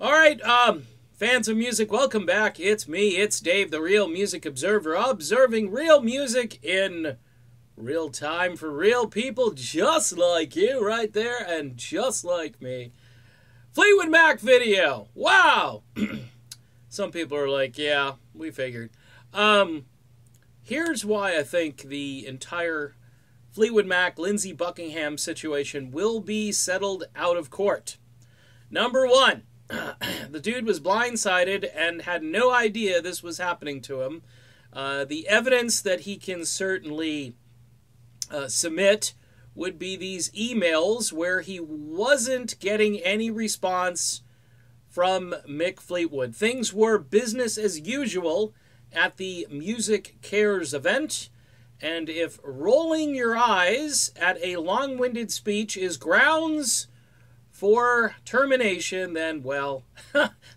All right, fans of music, welcome back. It's me, it's Dave, the Real Music Observer, observing real music in real time for real people just like you right there and just like me. Fleetwood Mac video. Wow. Some people are like, yeah, we figured. Here's why I think the entire Fleetwood Mac, Lindsey Buckingham situation will be settled out of court. Number one, the dude was blindsided and had no idea this was happening to him. The evidence that he can certainly submit would be these emails where he wasn't getting any response from Mick Fleetwood. Things were business as usual at the Music Cares event, and if rolling your eyes at a long-winded speech is grounds for termination, then, well,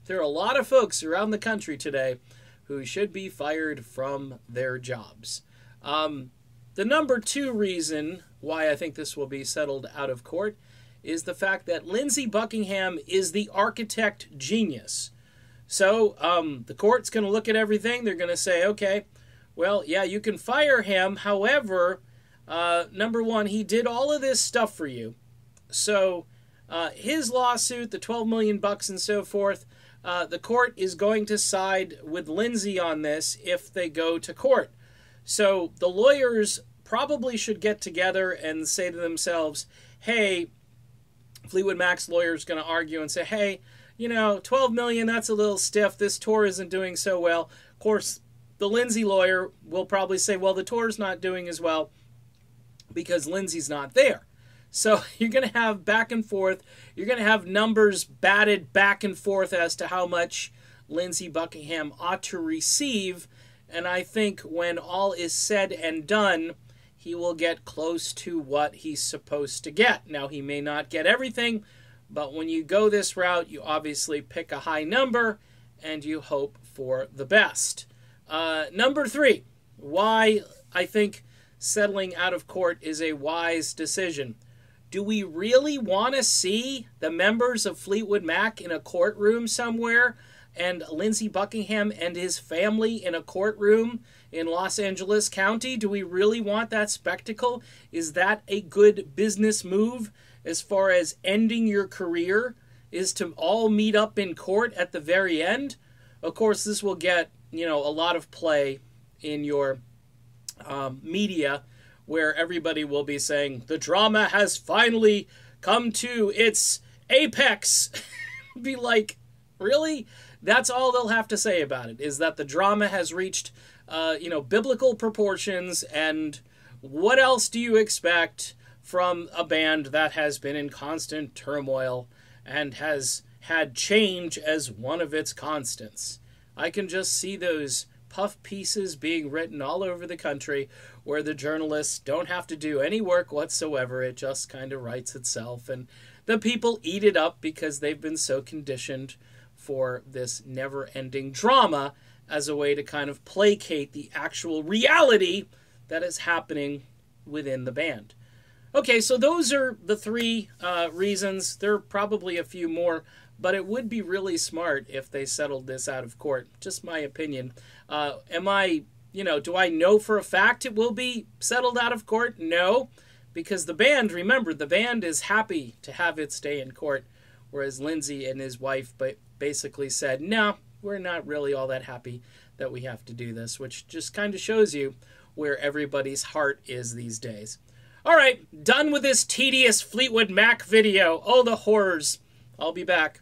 there are a lot of folks around the country today who should be fired from their jobs. The number two reason why I think this will be settled out of court is the fact that Lindsey Buckingham is the architect genius. So the court's going to look at everything. They're going to say, okay, well, yeah, you can fire him. However, number one, he did all of this stuff for you. So his lawsuit, the $12 million and so forth, the court is going to side with Lindsey on this if they go to court. So the lawyers probably should get together and say to themselves, hey, Fleetwood Mac's lawyer is going to argue and say, hey, you know, $12 million, that's a little stiff. This tour isn't doing so well. Of course, the Lindsey lawyer will probably say, well, the tour's not doing as well because Lindsey's not there. So you're going to have back and forth. You're going to have numbers batted back and forth as to how much Lindsey Buckingham ought to receive. And I think when all is said and done, he will get close to what he's supposed to get. Now, he may not get everything, but when you go this route, you obviously pick a high number and you hope for the best. Number three, why I think settling out of court is a wise decision. Do we really want to see the members of Fleetwood Mac in a courtroom somewhere and Lindsey Buckingham and his family in a courtroom in Los Angeles County? Do we really want that spectacle? Is that a good business move as far as ending your career, is to all meet up in court at the very end? Of course, this will get, you know, a lot of play in your media, where everybody will be saying, the drama has finally come to its apex. Be like, really? That's all they'll have to say about it, is that the drama has reached, biblical proportions, and what else do you expect from a band that has been in constant turmoil and has had change as one of its constants? I can just see those puff pieces being written all over the country where the journalists don't have to do any work whatsoever. It just kind of writes itself, and the people eat it up because they've been so conditioned for this never-ending drama as a way to kind of placate the actual reality that is happening within the band. Okay, so those are the three reasons. There are probably a few more, but it would be really smart if they settled this out of court. Just my opinion. Do I know for a fact it will be settled out of court? No, because the band, remember, the band is happy to have its day in court, whereas Lindsey and his wife basically said, no, we're not really all that happy that we have to do this, which just kind of shows you where everybody's heart is these days. All right, done with this tedious Fleetwood Mac video. Oh, the horrors. I'll be back.